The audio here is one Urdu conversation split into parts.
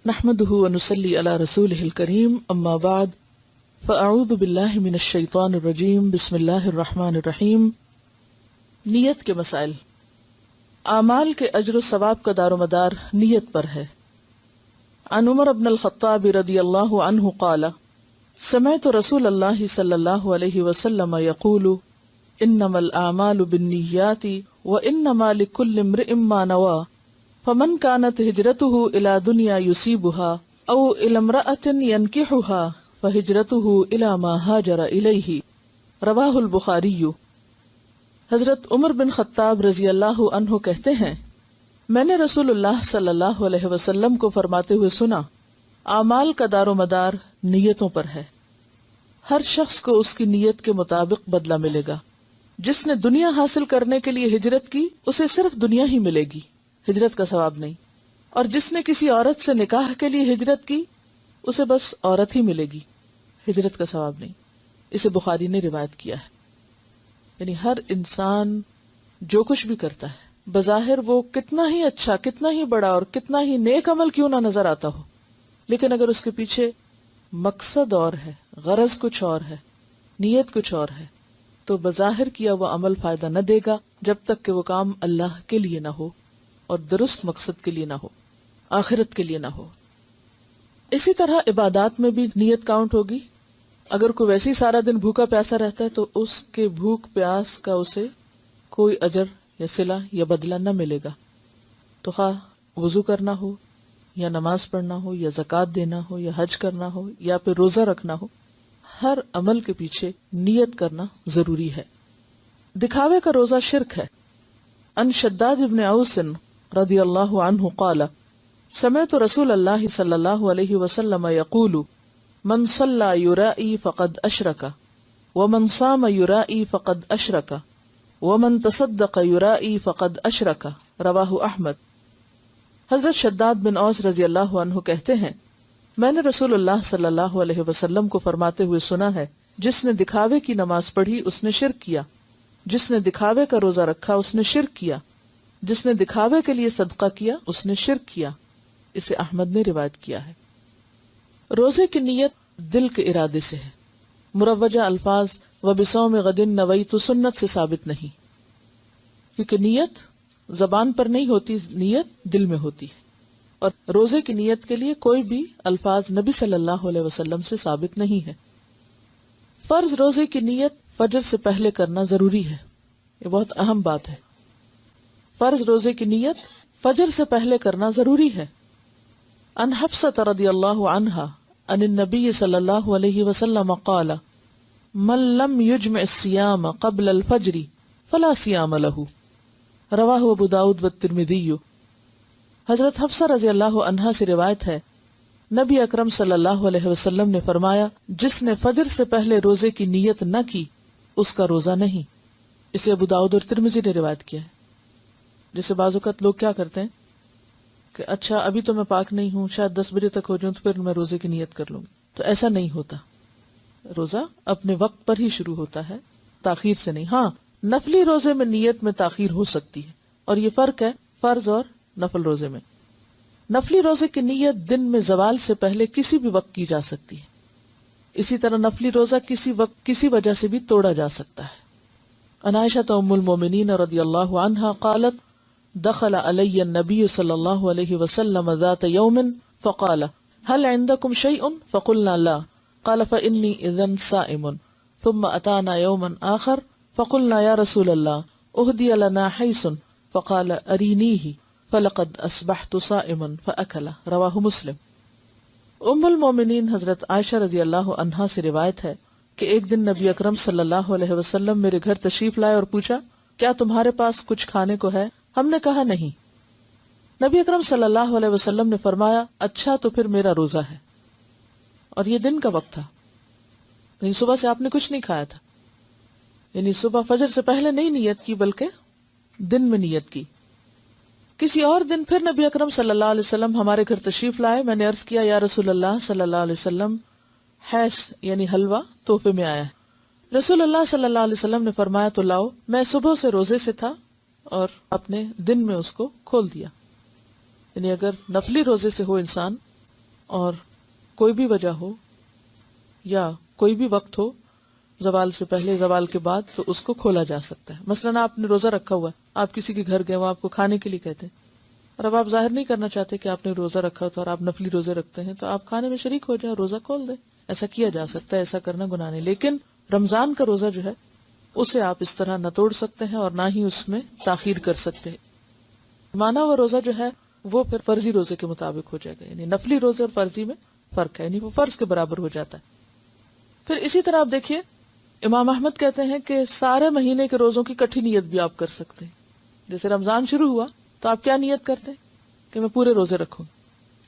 نحمده ونصلي على رسوله الكريم اما بعد فاعوذ باللہ من الشیطان الرجیم بسم اللہ الرحمن الرحیم۔ نیت کے مسائل۔ اعمال کے اجر و ثواب کا دار و مدار نیت پر ہے۔ عن عمر بن الخطاب رضی اللہ عنہ قال سمعت رسول اللہ صلی اللہ علیہ وسلم یقول انما الاعمال بالنیات وانما لكل امرئ ما نوى فمن كانت هجرته الى دنیا يصيبها او الى امرأة ينكحها فهجرته الى ما هاجر الیہ، رواہ البخاری۔ حضرت عمر بن خطاب رضی اللہ عنہ کہتے ہیں، میں نے رسول اللہ صلی اللہ علیہ وسلم کو فرماتے ہوئے سنا، اعمال کا دار و مدار نیتوں پر ہے، ہر شخص کو اس کی نیت کے مطابق بدلہ ملے گا۔ جس نے دنیا حاصل کرنے کے لیے ہجرت کی اسے صرف دنیا ہی ملے گی، ہجرت کا ثواب نہیں، اور جس نے کسی عورت سے نکاح کے لیے ہجرت کی اسے بس عورت ہی ملے گی، ہجرت کا ثواب نہیں۔ اسے بخاری نے روایت کیا ہے۔ یعنی ہر انسان جو کچھ بھی کرتا ہے بظاہر وہ کتنا ہی اچھا، کتنا ہی بڑا اور کتنا ہی نیک عمل کیوں نہ نظر آتا ہو، لیکن اگر اس کے پیچھے مقصد اور ہے، غرض کچھ اور ہے، نیت کچھ اور ہے، تو بظاہر کیا وہ عمل فائدہ نہ دے گا جب تک کہ وہ کام اللہ کے لیے نہ ہو اور درست مقصد کے لیے نہ ہو، آخرت کے لیے نہ ہو۔ اسی طرح عبادات میں بھی نیت کاؤنٹ ہوگی۔ اگر کوئی ویسے ہی سارا دن بھوکا پیاسا رہتا ہے تو اس کے بھوک پیاس کا اسے کوئی اجر یا صلہ یا بدلہ نہ ملے گا۔ تو خواہ وضو کرنا ہو یا نماز پڑھنا ہو یا زکوٰۃ دینا ہو یا حج کرنا ہو یا پھر روزہ رکھنا ہو، ہر عمل کے پیچھے نیت کرنا ضروری ہے۔ دکھاوے کا روزہ شرک ہے۔ ان شداد ابن اوس رضی اللہ عنہ قال سمعت رسول اللہ صلی اللہ علیہ وسلم یقول من صلی یرائی فقد اشرک ومن صام یرائی فقد اشرک ومن تصدق یرائی فقد اشرک، رواہ احمد۔ حضرت شداد بن اوس رضی اللہ عنہ کہتے ہیں، میں نے رسول اللہ صلی اللہ علیہ وسلم کو فرماتے ہوئے سنا ہے، جس نے دکھاوے کی نماز پڑھی اس نے شرک کیا، جس نے دکھاوے کا روزہ رکھا اس نے شرک کیا، جس نے دکھاوے کے لیے صدقہ کیا اس نے شرک کیا۔ اسے احمد نے روایت کیا ہے۔ روزے کی نیت دل کے ارادے سے ہے۔ مروجہ الفاظ وبصوم غد نویت سنت سے ثابت نہیں، کیونکہ نیت زبان پر نہیں ہوتی، نیت دل میں ہوتی ہے، اور روزے کی نیت کے لیے کوئی بھی الفاظ نبی صلی اللہ علیہ وسلم سے ثابت نہیں ہے۔ فرض روزے کی نیت فجر سے پہلے کرنا ضروری ہے، یہ بہت اہم بات ہے۔ فرض روزے کی نیت فجر سے پہلے کرنا ضروری ہے۔ ان حفصہ رضی اللہ عنہا ان النبی صلی اللہ علیہ وسلم قال من لم یجمع الصیام قبل الفجر فلا صیام له، رواہ ابو داؤد والترمذی۔ حضرت حفصہ رضی اللہ عنہا سے روایت ہے، نبی اکرم صلی اللہ علیہ وسلم نے فرمایا، جس نے فجر سے پہلے روزے کی نیت نہ کی اس کا روزہ نہیں۔ اسے ابو داؤد اور ترمذی نے روایت کیا ہے۔ جیسے بعض اوقات لوگ کیا کرتے ہیں کہ اچھا ابھی تو میں پاک نہیں ہوں، شاید 10 بجے تک ہو جاؤں تو پھر میں روزے کی نیت کر لوں گی، تو ایسا نہیں ہوتا۔ روزہ اپنے وقت پر ہی شروع ہوتا ہے، تاخیر سے نہیں۔ ہاں، نفلی روزے میں نیت میں تاخیر ہو سکتی ہے، اور یہ فرق ہے فرض اور نفل روزے میں۔ نفلی روزے کی نیت دن میں زوال سے پہلے کسی بھی وقت کی جا سکتی ہے۔ اسی طرح نفلی روزہ کسی وقت کسی وجہ سے بھی توڑا جا سکتا ہے۔ عن عائشہ ام المومنین رضی اللہ عنہا قالت دخل علی النبی صلی اللہ علیہ وسلم ذات یوم فقال هل عندكم شيء فقلنا لا قال فإني إذن صائم ثم أتانا يوما آخر فقلنا يا رسول الله أهدي لنا حيث فقال أرينيه فلقد أصبحت صائما فأكل، رواہ مسلم۔ ام المومنین حضرت عائشہ رضی اللہ عنہا سے روایت ہے کہ ایک دن نبی اکرم صلی اللہ علیہ وسلم میرے گھر تشریف لائے اور پوچھا، کیا تمہارے پاس کچھ کھانے کو ہے؟ ہم نے کہا نہیں۔ نبی اکرم صلی اللہ علیہ وسلم نے فرمایا، اچھا تو پھر میرا روزہ ہے۔ اور یہ دن کا وقت تھا، یعنی صبح سے آپ نے کچھ نہیں کھایا تھا، یعنی صبح فجر سے پہلے نہیں نیت کی بلکہ دن میں نیت کی۔ کسی اور دن پھر نبی اکرم صلی اللہ علیہ وسلم ہمارے گھر تشریف لائے، میں نے عرض کیا، یا رسول اللہ صلی اللہ علیہ وسلم، حیث یعنی حلوہ تحفے میں آیا ہے۔ رسول اللہ صلی اللہ علیہ وسلم نے فرمایا، تو لاؤ۔ میں صبح سے روزے سے تھا اور اپنے دن میں اس کو کھول دیا۔ یعنی اگر نفلی روزے سے ہو انسان اور کوئی بھی وجہ ہو یا کوئی بھی وقت ہو، زوال سے پہلے زوال کے بعد، تو اس کو کھولا جا سکتا ہے. مثلاً آپ نے روزہ رکھا ہوا ہے، آپ کسی کے گھر گئے، وہ آپ کو کھانے کے لیے کہتے ہیں، اور اب آپ ظاہر نہیں کرنا چاہتے کہ آپ نے روزہ رکھا تو، اور آپ نفلی روزے رکھتے ہیں، تو آپ کھانے میں شریک ہو جائیں، روزہ کھول دیں. ایسا کیا جا سکتا ہے، ایسا کرنا گناہ نہیں. لیکن رمضان کا روزہ جو ہے اسے آپ اس طرح نہ توڑ سکتے ہیں اور نہ ہی اس میں تاخیر کر سکتے ہیں. مانا ہوا روزہ جو ہے وہ پھر فرضی روزے کے مطابق ہو جائے گا، یعنی نفلی روزے اور فرضی میں فرق ہے، یعنی وہ فرض کے برابر ہو جاتا ہے. پھر اسی طرح آپ دیکھیے، امام احمد کہتے ہیں کہ سارے مہینے کے روزوں کی کٹھی نیت بھی آپ کر سکتے ہیں. جیسے رمضان شروع ہوا تو آپ کیا نیت کرتے ہیں کہ میں پورے روزے رکھوں.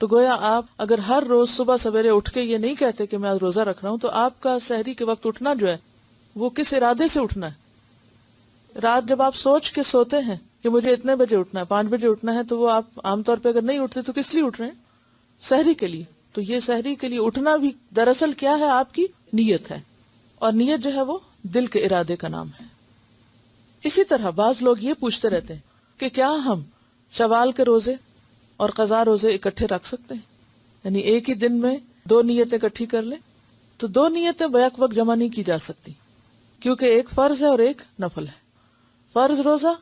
تو گویا آپ اگر ہر روز صبح سویرے اٹھ کے یہ نہیں کہتے کہ میں آج روزہ رکھ رہا ہوں، تو آپ کا سحری کے وقت اٹھنا جو ہے وہ کس ارادے سے اٹھنا ہے. رات جب آپ سوچ کے سوتے ہیں کہ مجھے اتنے بجے اٹھنا ہے، 5 بجے اٹھنا ہے، تو وہ آپ عام طور پہ اگر نہیں اٹھتے تو کس لیے اٹھ رہے ہیں؟ سحری کے لیے. تو یہ سحری کے لیے اٹھنا بھی دراصل کیا ہے؟ آپ کی نیت ہے، اور نیت جو ہے وہ دل کے ارادے کا نام ہے. اسی طرح بعض لوگ یہ پوچھتے رہتے ہیں کہ کیا ہم شوال کے روزے اور قضا روزے اکٹھے رکھ سکتے ہیں، یعنی ایک ہی دن میں 2 نیتیں اکٹھی کر لیں؟ تو 2 نیتیں بیک وقت جمع نہیں کی جا سکتی، کیونکہ ایک فرض ہے اور ایک نفل ہے. فرض روزہ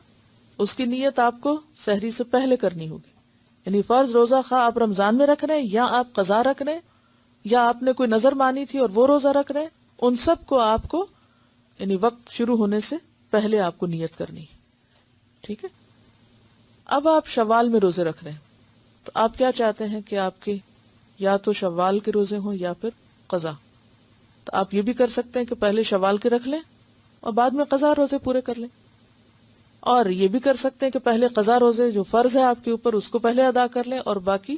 اس کی نیت آپ کو سحری سے پہلے کرنی ہوگی، یعنی فرض روزہ خواہ آپ رمضان میں رکھ رہے ہیں یا آپ قضا رکھ رہے ہیں یا آپ نے کوئی نظر مانی تھی اور وہ روزہ رکھ رہے ہیں، ان سب کو آپ کو یعنی وقت شروع ہونے سے پہلے آپ کو نیت کرنی ہے. ٹھیک ہے. اب آپ شوال میں روزے رکھ رہے ہیں، تو آپ کیا چاہتے ہیں کہ آپ کے یا تو شوال کے روزے ہوں یا پھر قضا. تو آپ یہ بھی کر سکتے ہیں کہ پہلے شوال کے رکھ لیں اور بعد میں قضا روزے پورے کر لیں، اور یہ بھی کر سکتے ہیں کہ پہلے قضا روزے جو فرض ہے آپ کے اوپر اس کو پہلے ادا کر لیں، اور باقی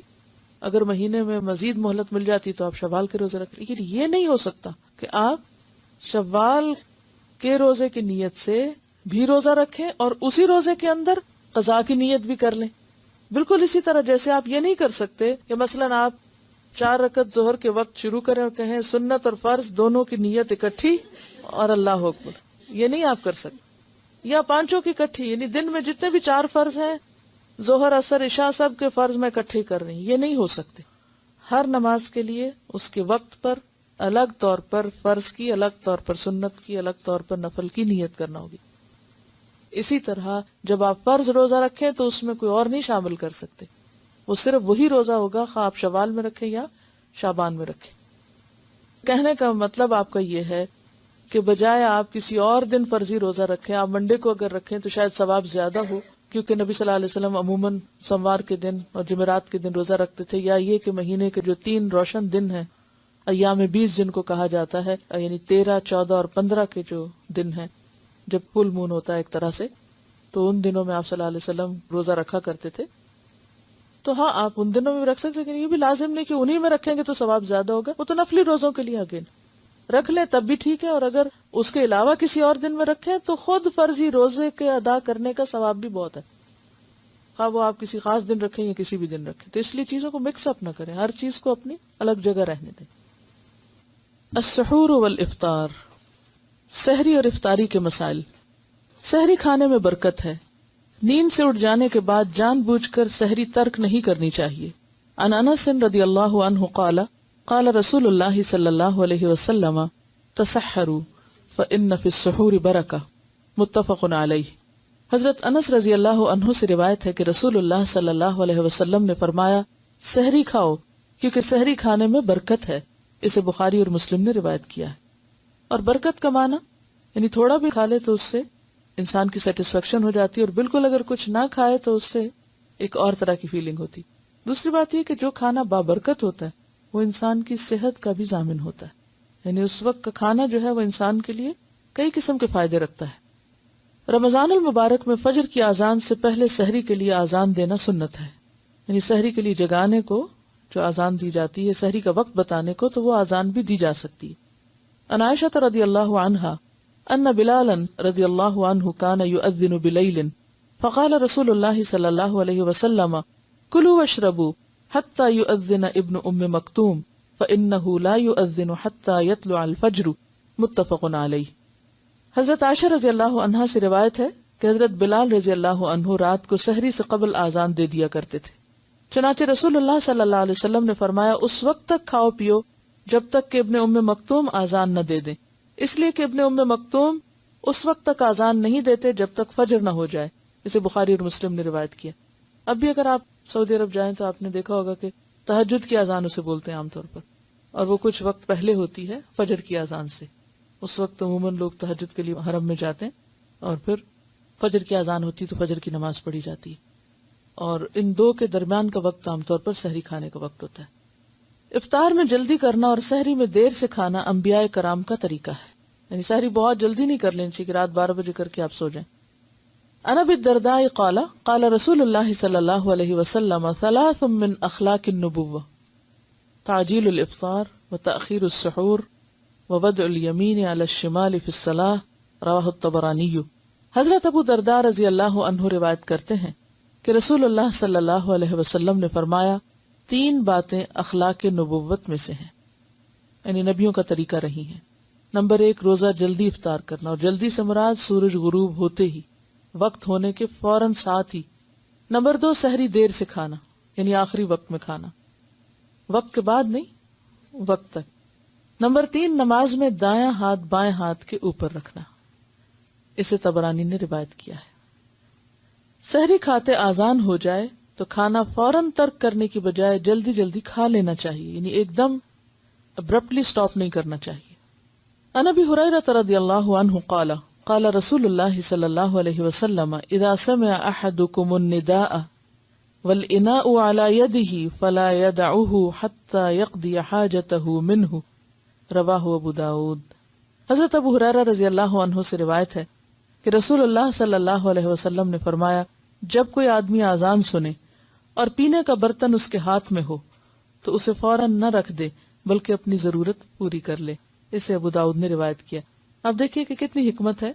اگر مہینے میں مزید مہلت مل جاتی تو آپ شوال کے روزے رکھ لیں. لیکن یہ نہیں ہو سکتا کہ آپ شوال کے روزے کی نیت سے بھی روزہ رکھیں اور اسی روزے کے اندر قضا کی نیت بھی کر لیں. بالکل اسی طرح جیسے آپ یہ نہیں کر سکتے کہ مثلاً آپ 4 رکعت ظہر کے وقت شروع کریں اور کہیں سنت اور فرض دونوں کی نیت اکٹھی اور اللہ اکبر، یہ نہیں آپ کر سکتے. یا 5 کی اکٹھی، یعنی دن میں جتنے بھی 4 فرض ہیں، ظہر اثر عشاء، سب کے فرض میں اکٹھے کر رہی ہیں، یہ نہیں ہو سکتے. ہر نماز کے لیے اس کے وقت پر الگ طور پر فرض کی، الگ طور پر سنت کی، الگ طور پر نفل کی نیت کرنا ہوگی. اسی طرح جب آپ فرض روزہ رکھیں تو اس میں کوئی اور نہیں شامل کر سکتے، وہ صرف وہی روزہ ہوگا خواہ آپ شوال میں رکھیں یا شعبان میں رکھیں. کہنے کا مطلب آپ کا یہ ہے کہ بجائے آپ کسی اور دن فرضی روزہ رکھیں، آپ منڈے کو اگر رکھیں تو شاید ثواب زیادہ ہو، کیونکہ نبی صلی اللہ علیہ وسلم عموماً سوموار کے دن اور جمعرات کے دن روزہ رکھتے تھے. یا یہ کہ مہینے کے جو 3 روشن دن ہیں، ایام 20 جن کو کہا جاتا ہے، یعنی 13، 14 اور 15 کے جو دن ہیں جب فل مون ہوتا ہے ایک طرح سے، تو ان دنوں میں آپ صلی اللہ علیہ وسلم روزہ رکھا کرتے تھے. تو ہاں آپ ان دنوں میں بھی رکھ سکتے، لیکن یہ بھی لازم نہیں کہ انہی میں رکھیں گے تو ثواب زیادہ ہوگا. وہ تو نفلی روزوں کے لیے اگین رکھ لیں تب بھی ٹھیک ہے، اور اگر اس کے علاوہ کسی اور دن میں رکھیں تو خود فرضی روزے کے ادا کرنے کا ثواب بھی بہت ہے، خواہ وہ آپ کسی خاص دن رکھیں یا کسی بھی دن رکھیں. تو اس لیے چیزوں کو مکس اپ نہ کریں، ہر چیز کو اپنی الگ جگہ رہنے دیں. السحور والافطار، سحری اور افطاری کے مسائل. سحری کھانے میں برکت ہے. نیند سے اٹھ جانے کے بعد جان بوجھ کر سحری ترک نہیں کرنی چاہیے. عن انس رضی اللہ عنہ قال قال رسول اللہ صلی اللہ علیہ وسلم تسحروا فإن فی السحور برکہ، متفق علیہ. حضرت انس رضی اللہ عنہ سے روایت ہے کہ رسول اللہ صلی اللہ علیہ وسلم نے فرمایا سحری کھاؤ کیونکہ سحری کھانے میں برکت ہے. اسے بخاری اور مسلم نے روایت کیا ہے. اور برکت کا معنی یعنی تھوڑا بھی کھا لے تو اس سے انسان کی سیٹسفیکشن ہو جاتی ہے، اور بالکل اگر کچھ نہ کھائے تو اس سے ایک اور طرح کی فیلنگ ہوتی. دوسری بات یہ کہ جو کھانا بابرکت ہوتا ہے وہ انسان کی صحت کا بھی ضامن ہوتا ہے، یعنی اس وقت کا کھانا جو ہے وہ انسان کے لیے کئی قسم کے فائدے رکھتا ہے. رمضان المبارک میں فجر کی اذان سے پہلے سحری کے لیے اذان دینا سنت ہے، یعنی سحری کے لیے جگانے کو جو اذان دی جاتی ہے، سحری کا وقت بتانے کو، تو وہ اذان بھی دی جا سکتی ہے. عن عائشہ رضی اللہ عنہا ان بلالا رضی اللہ عنہ کان یؤذن بلیل فقال رسول اللہ صلی اللہ علیہ وسلم کلوا واشربوا حتى يؤذن ابن ام مکتوم فانه لا يؤذن حتى يطلع الفجر، متفق علیہ. حضرت عائشہ رضی اللہ عنہا سے روایت ہے کہ حضرت بلال رضی اللہ عنہ رات کو سحری سے قبل اذان دے دیا کرتے تھے. چنانچہ رسول اللہ صلی اللہ علیہ وسلم نے فرمایا اس وقت تک کھاؤ پیو جب تک کہ ابن ام مکتوم آذان نہ دے دیں، اس لیے کہ ابن ام مکتوم اس وقت تک آذان نہیں دیتے جب تک فجر نہ ہو جائے. اسے بخاری اور مسلم نے روایت کیا. اب بھی اگر آپ سعودی عرب جائیں تو آپ نے دیکھا ہوگا کہ تہجد کی اذان اسے بولتے ہیں عام طور پر، اور وہ کچھ وقت پہلے ہوتی ہے فجر کی اذان سے. اس وقت عموماً لوگ تہجد کے لیے حرم میں جاتے ہیں اور پھر فجر کی اذان ہوتی تو فجر کی نماز پڑھی جاتی ہے، اور ان دو کے درمیان کا وقت عام طور پر سحری کھانے کا وقت ہوتا ہے. افطار میں جلدی کرنا اور سحری میں دیر سے کھانا انبیاء کرام کا طریقہ ہے، یعنی سحری بہت جلدی نہیں کر لینی چاہیے کہ رات 12 بجے کر کے آپ سو جائیں. عن ابی الدرداء قال قال رسول اللہ صلی اللہ علیہ وسلم ثلاث من اخلاق النبوة تعجیل الافطار وتأخیر السحور ووضع الیمین علی الشمال فی الصلاة رواہ الطبرانی. حضرت ابو درداء رضی اللہ عنہ روایت کرتے ہیں کہ رسول اللہ صلی اللہ علیہ وسلم نے فرمایا 3 باتیں اخلاق نبوت میں سے ہیں، یعنی نبیوں کا طریقہ رہی ہیں. نمبر 1 روزہ جلدی افطار کرنا، اور جلدی سے مراد سورج غروب ہوتے ہی، وقت ہونے کے فوراً ساتھ ہی. نمبر 2 سحری دیر سے کھانا، یعنی آخری وقت میں کھانا، وقت کے بعد نہیں، وقت تک. نمبر 3 نماز میں دایاں ہاتھ بائیں ہاتھ کے اوپر رکھنا. اسے طبرانی نے روایت کیا ہے. سحری کھاتے آذان ہو جائے تو کھانا فوراً ترک کرنے کی بجائے جلدی جلدی کھا لینا چاہیے، یعنی ایک دم ابرپٹلی سٹاپ نہیں کرنا چاہیے. عن ابی ہریرہ رضی اللہ عنہ قال قال رسول اللہ صلی اللہ علیہ وسلم اذا سمع احدکم النداء والاناء على يده فلا يدعه حتى يقضي حاجته منه رواہ ابو داود. حضرت ابو ہریرہ رضی اللہ عنہ سے روایت ہے کہ رسول اللہ صلی اللہ علیہ وسلم نے فرمایا جب کوئی آدمی آذان سنے اور پینے کا برتن اس کے ہاتھ میں ہو تو اسے فوراً نہ رکھ دے بلکہ اپنی ضرورت پوری کر لے. اسے ابو داؤد نے روایت کیا. اب دیکھیے کہ کتنی حکمت ہے،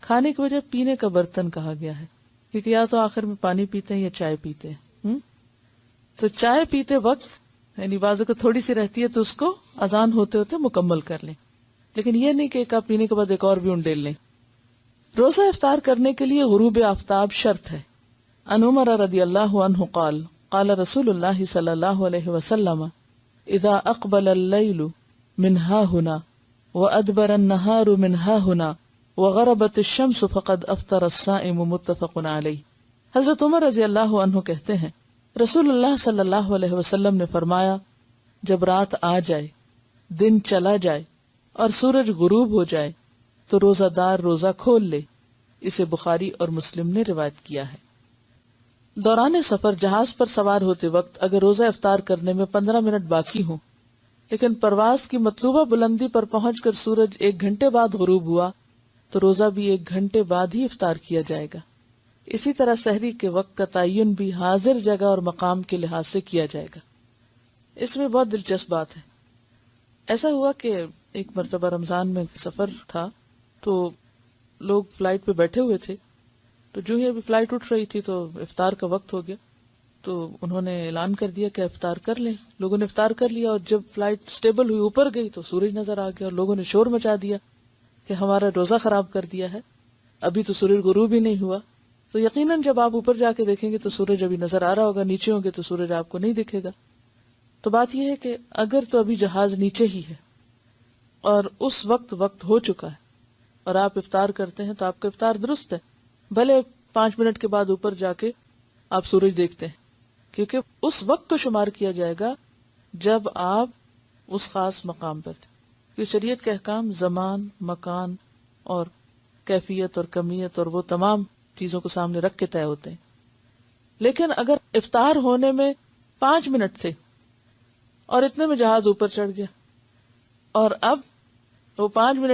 کھانے کی وجہ پینے کا برتن کہا گیا ہے، کیونکہ یا تو آخر میں پانی پیتے ہیں یا چائے پیتے ہیں. تو چائے پیتے وقت یعنی بازو کو تھوڑی سی رہتی ہے تو اس کو اذان ہوتے ہوتے مکمل کر لیں، لیکن یہ نہیں کہ ایک آپ پینے کے بعد ایک اور بھی انڈیل لیں. روزہ افطار کرنے کے لیے غروب آفتاب شرط ہے. عن عمر رضی اللہ عنہ قال قال رسول اللہ صلی اللہ علیہ وسلم اذا اقبل اللیل من ها هنا وادبر النهار من ها هنا وغربت الشمس فقد افطر الصائم متفق علیہ. حضرت عمر رضی اللہ عنہ کہتے ہیں رسول اللہ صلی اللہ علیہ وسلم نے فرمایا جب رات آ جائے، دن چلا جائے اور سورج غروب ہو جائے تو روزہ دار روزہ کھول لے. اسے بخاری اور مسلم نے روایت کیا ہے. دوران سفر جہاز پر سوار ہوتے وقت اگر روزہ افطار کرنے میں 15 منٹ باقی ہوں لیکن پرواز کی مطلوبہ بلندی پر پہنچ کر سورج 1 گھنٹے بعد غروب ہوا تو روزہ بھی 1 گھنٹے بعد ہی افطار کیا جائے گا. اسی طرح سحری کے وقت کا تعین بھی حاضر جگہ اور مقام کے لحاظ سے کیا جائے گا. اس میں بہت دلچسپ بات ہے. ایسا ہوا کہ ایک مرتبہ رمضان میں سفر تھا تو لوگ فلائٹ پہ بیٹھے ہوئے تھے، تو جو ہی ابھی فلائٹ اٹھ رہی تھی تو افطار کا وقت ہو گیا، تو انہوں نے اعلان کر دیا کہ افطار کر لیں. لوگوں نے افطار کر لیا اور جب فلائٹ سٹیبل ہوئی اوپر گئی تو سورج نظر آ گیا اور لوگوں نے شور مچا دیا کہ ہمارا روزہ خراب کر دیا ہے، ابھی تو سورج غروب ہی نہیں ہوا. تو یقیناً جب آپ اوپر جا کے دیکھیں گے تو سورج ابھی نظر آ رہا ہوگا، نیچے ہوں گے تو سورج آپ کو نہیں دکھے گا. تو بات یہ ہے کہ اگر تو ابھی جہاز نیچے ہی ہے اور اس وقت ہو چکا ہے اور آپ افطار کرتے ہیں تو آپ کا افطار درست ہے، بھلے 5 منٹ کے بعد اوپر جا کے آپ سورج دیکھتے ہیں، کیونکہ اس وقت کو شمار کیا جائے گا جب آپ اس خاص مقام پر تھے. کہ شریعت کے احکام زمان، مکان اور کیفیت اور کمیت اور وہ تمام چیزوں کو سامنے رکھ کے طے ہوتے ہیں. لیکن اگر افطار ہونے میں 5 منٹ تھے اور اتنے میں جہاز اوپر چڑھ گیا اور اب وہ 5 منٹ